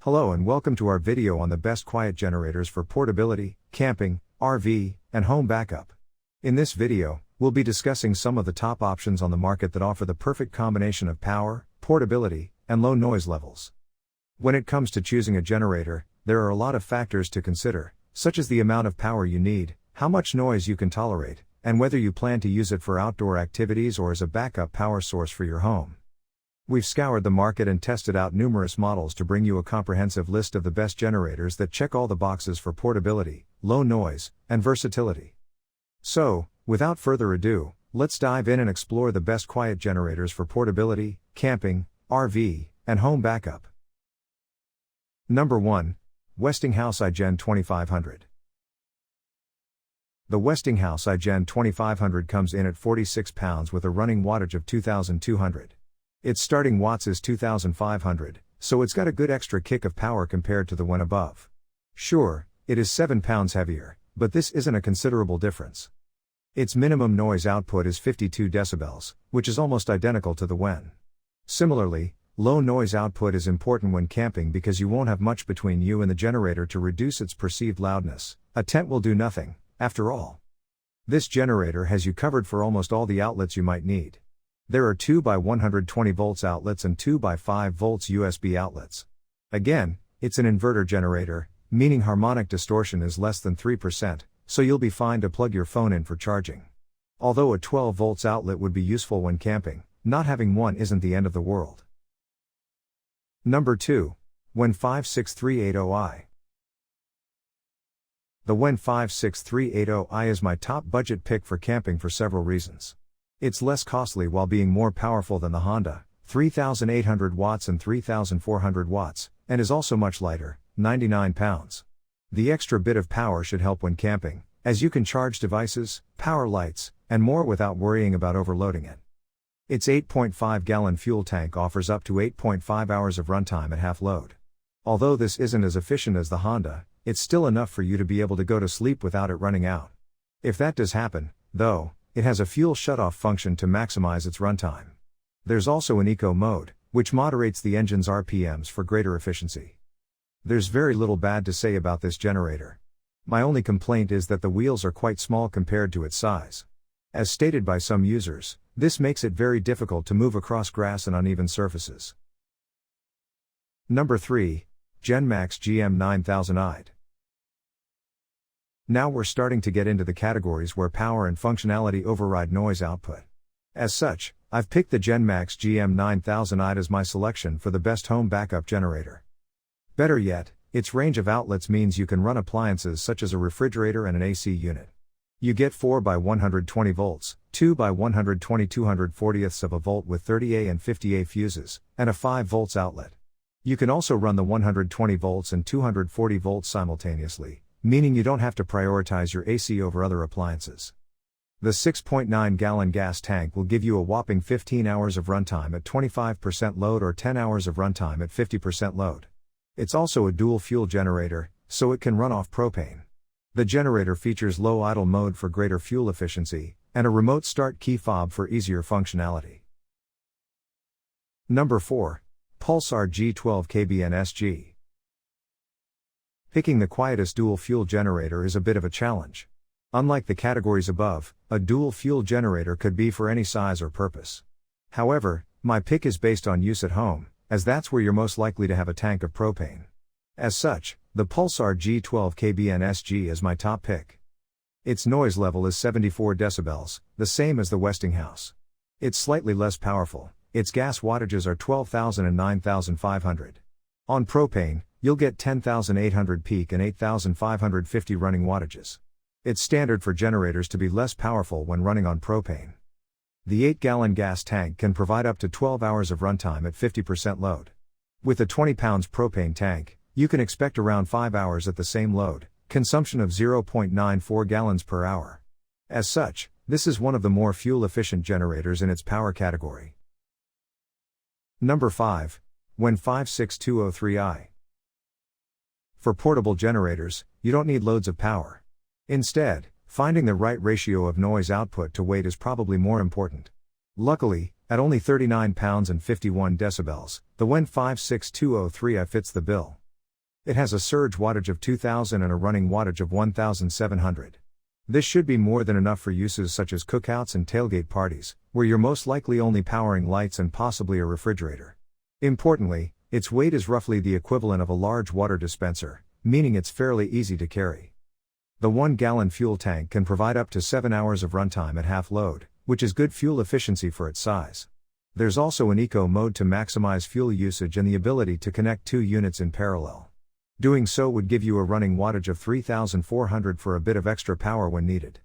Hello and welcome to our video on the best quiet generators for portability, camping, RV, and home backup. In this video, we'll be discussing some of the top options on the market that offer the perfect combination of power, portability, and low noise levels. When it comes to choosing a generator, there are a lot of factors to consider, such as the amount of power you need, how much noise you can tolerate, and whether you plan to use it for outdoor activities or as a backup power source for your home. We've scoured the market and tested out numerous models to bring you a comprehensive list of the best generators that check all the boxes for portability, low noise, and versatility. So, without further ado, let's dive in and explore the best quiet generators for portability, camping, RV, and home backup. Number 1. Westinghouse iGen2500. The Westinghouse iGen2500 comes in at 46 pounds with a running wattage of 2,200. Its starting watts is 2,500, so it's got a good extra kick of power compared to the one above. Sure, it is 7 pounds heavier, but this isn't a considerable difference. Its minimum noise output is 52 decibels, which is almost identical to the WEN. Similarly, low noise output is important when camping because you won't have much between you and the generator to reduce its perceived loudness. A tent will do nothing, after all. This generator has you covered for almost all the outlets you might need. There are 2x120 volts outlets and 2x5 volts USB outlets. Again, it's an inverter generator, meaning harmonic distortion is less than 3%, so you'll be fine to plug your phone in for charging. Although a 12 volts outlet would be useful when camping, not having one isn't the end of the world. Number 2. WEN 56380i. The WEN 56380i is my top budget pick for camping for several reasons. It's less costly while being more powerful than the Honda, 3,800 watts and 3,400 watts, and is also much lighter, 99 pounds. The extra bit of power should help when camping, as you can charge devices, power lights, and more without worrying about overloading it. Its 8.5-gallon fuel tank offers up to 8.5 hours of runtime at half load. Although this isn't as efficient as the Honda, it's still enough for you to be able to go to sleep without it running out. If that does happen, though, it has a fuel shutoff function to maximize its runtime. There's also an eco mode, which moderates the engine's RPMs for greater efficiency. There's very little bad to say about this generator. My only complaint is that the wheels are quite small compared to its size. As stated by some users, this makes it very difficult to move across grass and uneven surfaces. Number 3. GENMAX GM9000iED. Now we're starting to get into the categories where power and functionality override noise output. As such, I've picked the GENMAX GM9000iED as my selection for the best home backup generator. Better yet, its range of outlets means you can run appliances such as a refrigerator and an AC unit. You get 4x120 volts, 2x120 240ths of a volt with 30A and 50A fuses, and a 5 volts outlet. You can also run the 120 volts and 240 volts simultaneously, meaning you don't have to prioritize your AC over other appliances. The 6.9-gallon gas tank will give you a whopping 15 hours of runtime at 25% load or 10 hours of runtime at 50% load. It's also a dual fuel generator, so it can run off propane. The generator features low idle mode for greater fuel efficiency, and a remote start key fob for easier functionality. Number 4. Pulsar G12KBN-SG. Picking the quietest dual fuel generator is a bit of a challenge. Unlike the categories above, a dual fuel generator could be for any size or purpose. However, my pick is based on use at home, as that's where you're most likely to have a tank of propane. As such, the Pulsar G12KBN-SG is my top pick. Its noise level is 74 decibels, the same as the Westinghouse. It's slightly less powerful. Its gas wattages are 12,000 and 9,500. On propane, you'll get 10,800 peak and 8,550 running wattages. It's standard for generators to be less powerful when running on propane. The 8-gallon gas tank can provide up to 12 hours of runtime at 50% load. With a 20 pounds propane tank, you can expect around 5 hours at the same load, consumption of 0.94 gallons per hour. As such, this is one of the more fuel-efficient generators in its power category. Number 5. WEN 56203i. For portable generators, you don't need loads of power. Instead, finding the right ratio of noise output to weight is probably more important. Luckily, at only 39 pounds and 51 decibels, the WEN 56203i fits the bill. It has a surge wattage of 2000 and a running wattage of 1700. This should be more than enough for uses such as cookouts and tailgate parties, where you're most likely only powering lights and possibly a refrigerator. Importantly, its weight is roughly the equivalent of a large water dispenser, meaning it's fairly easy to carry. The 1-gallon fuel tank can provide up to 7 hours of runtime at half load, which is good fuel efficiency for its size. There's also an eco mode to maximize fuel usage and the ability to connect 2 units in parallel. Doing so would give you a running wattage of 3400 for a bit of extra power when needed.